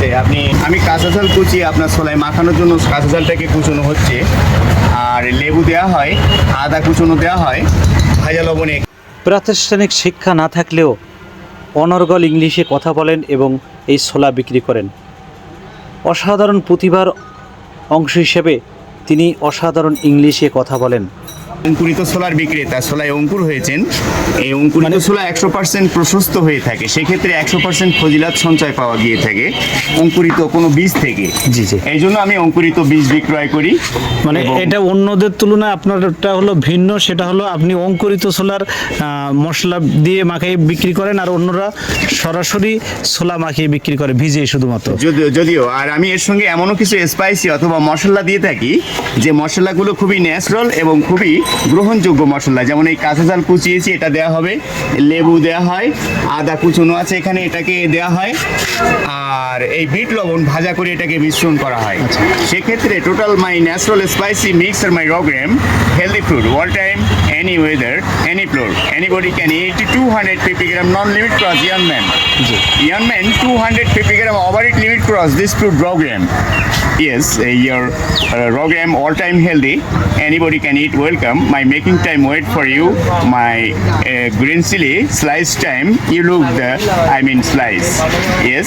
আছে আমি কাঁচা ঝাল কুচিয়ে আপনার ছোলায় মাখানোর জন্য কাঁচা ঝালটাকে কুচনো হচ্ছে, আর লেবু দেওয়া হয়, আদা কুচনো দেওয়া হয়, ভাজা লবণে। প্রাতিষ্ঠানিক শিক্ষা না থাকলেও অনর্গল ইংলিশে কথা বলেন এবং এই ছোলা বিক্রি করেন। অসাধারণ প্রতিভার অংশ হিসেবে তিনি অসাধারণ ইংলিশে কথা বলেন। অঙ্কুরিত ছোলার বিক্রেতা, ছোলায় অঙ্কুর হয়েছেন, এই অঙ্কুরিত ছোলা 100% প্রশস্ত হয়ে থাকে, সেক্ষেত্রে 100% ফজিলাত সঞ্চয় পাওয়া গিয়ে থাকে অঙ্কুরিত কোনো বীজ থেকে। জি জি, এই জন্য আমি অঙ্কুরিত বীজ বিক্রয় করি। মানে এটা অন্যদের তুলনায় আপনারটা হলো ভিন্ন, সেটা হলো আপনি অঙ্কুরিত ছোলার মশলা দিয়ে মাখিয়ে বিক্রি করেন, আর অন্যরা সরাসরি ছোলা মাখিয়ে বিক্রি করে ভিজিয়ে শুধুমাত্র। যদিও আর আমি এর সঙ্গে এমনও কিছু স্পাইসি অথবা মশলা দিয়ে থাকি যে মশলাগুলো খুবই ন্যাচারাল এবং খুবই গ্রহণযোগ্য মশলা। যেমন এই কাঁচা ঝাল কুচিয়েছি, এটা দেওয়া হবে, লেবু দেওয়া হয়, আদা কুচনো আছে এখানে, এটাকে দেওয়া হয়, আর এই বিট লবণ ভাজা করে এটাকে মিশ্রণ করা হয়। সেক্ষেত্রে total my natural spicy mix আর my program healthy fruit all time any weather any floor anybody can eat 250 gram non limit cross young man 250 gram over eat limit cross this fruit program. Yes, your program all time healthy. Anybody can eat. Welcome. My making time wait for you. My green chili slice time. You look the slice. Yes,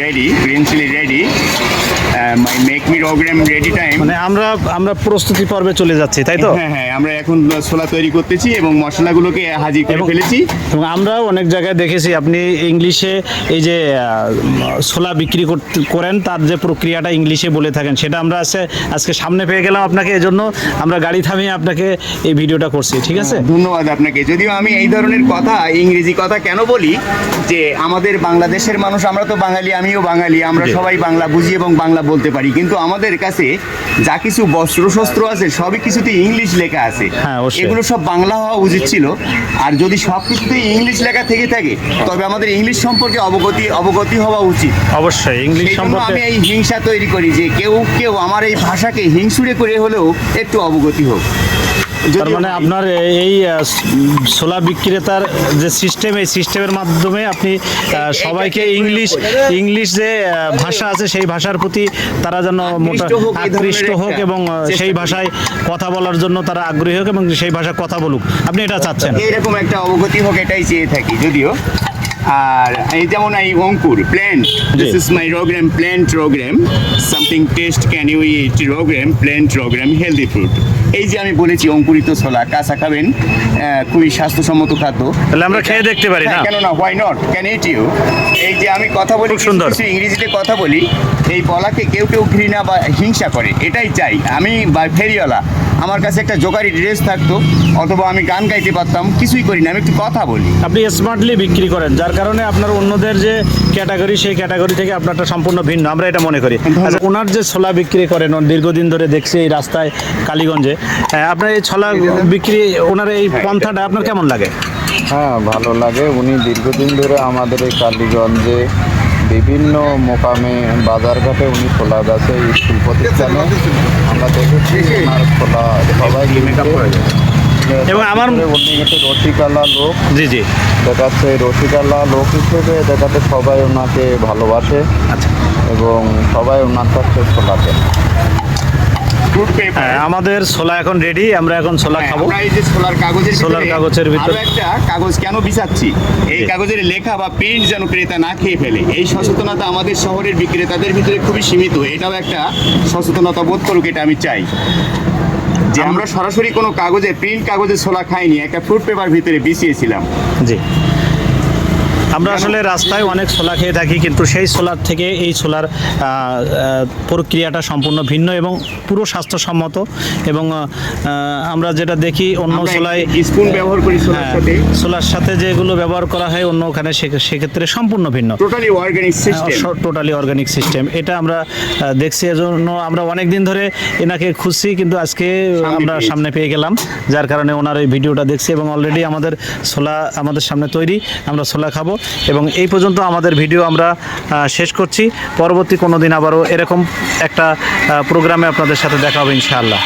ready. Green chili ready. My make me program ready time. মানে আমরা প্রস্তুতি পর্বে চলে যাচ্ছি, তাই তো? হ্যাঁ, আমরা এখন ছোলা তৈরি করতেছি এবং মশলাগুলোকে হাজির করে ফেলেছি। এবং আমরা অনেক জায়গায় দেখেছি আপনি ইংলিশে এই যে ছোলা বিক্রি করেন, তার যে প্রক্রিয়াটা ইংলিশে বলে থাকেন, সেটা আমরা আজকে সামনে পেয়ে গেলাম আপনাকে, এজন্য আমরা গাড়ি থামিয়ে আপনাকে এই ভিডিওটা করছি। ঠিক আছে, ধন্যবাদ আপনাকে। যদিও আমি এই ধরনের কথা, ইংরেজি কথা কেন বলি, যে আমাদের বাংলাদেশের মানুষ, আমরা তো বাঙালি, আমিও বাঙালি, আমরা সবাই বাংলা বুঝি এবং বাংলা বলতে পারি, কিন্তু আমাদের কাছে যা কিছু বস্ত্র আছে সবই কিছুতে ইংলিশ লেখা আছে। এগুলো সব বাংলা হওয়া উচিত ছিল। আর যদি সব কিছুতেই ইংলিশ লেখা থেকে থাকে, তবে আমাদের ইংলিশ সম্পর্কে অবগতি হওয়া উচিত। অবশ্যই ইংলিশ সম্পর্কে আমি এই হিংসা তৈরি করি যে কেউ আমার এই ভাষাকে হিংসুড়ে করে হলেও একটু অবগতি হোক। তার মানে আপনার এই ছোলা বিক্রেতার যে সিস্টেম, এই সিস্টেমের মাধ্যমে আপনি সবাইকে ইংলিশ যে ভাষা আছে সেই ভাষার প্রতি তারা যেন আকৃষ্ট হোক এবং সেই ভাষায় কথা বলার জন্য তারা আগ্রহী হোক এবং সেই ভাষায় কথা বলুক, আপনি এটা চাচ্ছেন? এরকম একটা অবগতি হোক, এটাই চেয়ে থাকি। যদিও আর এই যেমন এই Ankur plant, this is my program, plant program, something test can you eat program, plant program, healthy fruit. এই যে আমি বলেছি অঙ্কুরিত ছোলা কাঁচা খাবেন, খুবই স্বাস্থ্যসম্মত খাদ্য। তাহলে আমরা খেয়ে দেখতে পারি না? কেন না, why not, can it you. এই যে আমি কথা বলি, সুন্দর ইংরেজিতে কথা বলি, এই বলাকে কেউ ঘৃণা বা হিংসা করে, এটাই চাই আমি। বা ফেরিওয়ালা, আমার কাছে একটা জোগাড়ি ড্রেস থাকতো, অথবা আমি গান গাইতে পারতাম, কিছুই করি না, আমি একটু কথা বলি। আপনি স্মার্টলি বিক্রি করেন, যার কারণে আপনার অন্যদের যে ক্যাটাগরি, সেই ক্যাটাগরি থেকে আপনারটা সম্পূর্ণ ভিন্ন, আমরা এটা মনে করি। আচ্ছা, ওনার যে ছোলা বিক্রি করেন, দীর্ঘদিন ধরে দেখছি এই রাস্তায় কালীগঞ্জে, আপনার এই ছোলা বিক্রি, ওনার এই পন্থাটা আপনার কেমন লাগে? হ্যাঁ, ভালো লাগে। উনি দীর্ঘদিন ধরে আমাদের এই কালীগঞ্জে বিভিন্ন মোকামে বাজারঘাটে উনি ছোলা বেচে, স্কুল প্রতিষ্ঠানে আমরা দেখেছি ওনার ছোলা সবাই এবং আমার উনি হচ্ছে রসিকালা লোক। জি, দেখাচ্ছে রসিকালা লোক হিসেবে দেখাতে সবাই ওনাকে ভালোবাসে। আচ্ছা, এবং সবাই ওনার কাছে ছোলা দেন। আমাদের ছোলা এখন রেডি, আমরা এখন ছোলা খাবো। এই যে ছোলার কাগজের ভিতরে একটা কাগজ কেন বিছাচ্ছি, এই কাগজের লেখা বা প্রিন্ট যেন ক্রেতা না খেয়ে ফেলে, এই সচেতনতা আমাদের শহরের বিক্রেতাদের ভিতরে খুবই সীমিত। এটাও একটা সচেতনতা বোধ করুক, এটা আমি চাই। যে আমরা সরাসরি কোনো প্রিন্ট কাগজে ছোলা খাইনি, একটা ফ্রুট পেপার ভিতরে বিছিয়েছিলাম। জি, আমরা আসলে রাস্তায় অনেক ছোলা খেয়ে থাকি, কিন্তু সেই ছোলার থেকে এই ছোলার প্রক্রিয়াটা সম্পূর্ণ ভিন্ন এবং পুরো স্বাস্থ্যসম্মত। এবং আমরা যেটা দেখি অন্য ছোলায় স্পুন ব্যবহার করি, ছোলার সাথে যেগুলো ব্যবহার করা হয় অন্য ওখানে, সেক্ষেত্রে সম্পূর্ণ ভিন্ন, টোটালি অর্গানিক সিস্টেম। এটা আমরা দেখছি, এজন্য আমরা অনেক দিন ধরে এনাকে খুঁজছি, কিন্তু আজকে আমরা সামনে পেয়ে গেলাম, যার কারণে ওনার এই ভিডিওটা দেখছি। এবং অলরেডি আমাদের ছোলা আমাদের সামনে তৈরি, আমরা ছোলা খাবো। এবং এই পর্যন্ত আমাদের ভিডিও আমরা শেষ করছি। পরবর্তী কোনো দিন আবারও এরকম একটা প্রোগ্রামে আপনাদের সাথে দেখা হবে ইনশাআল্লাহ।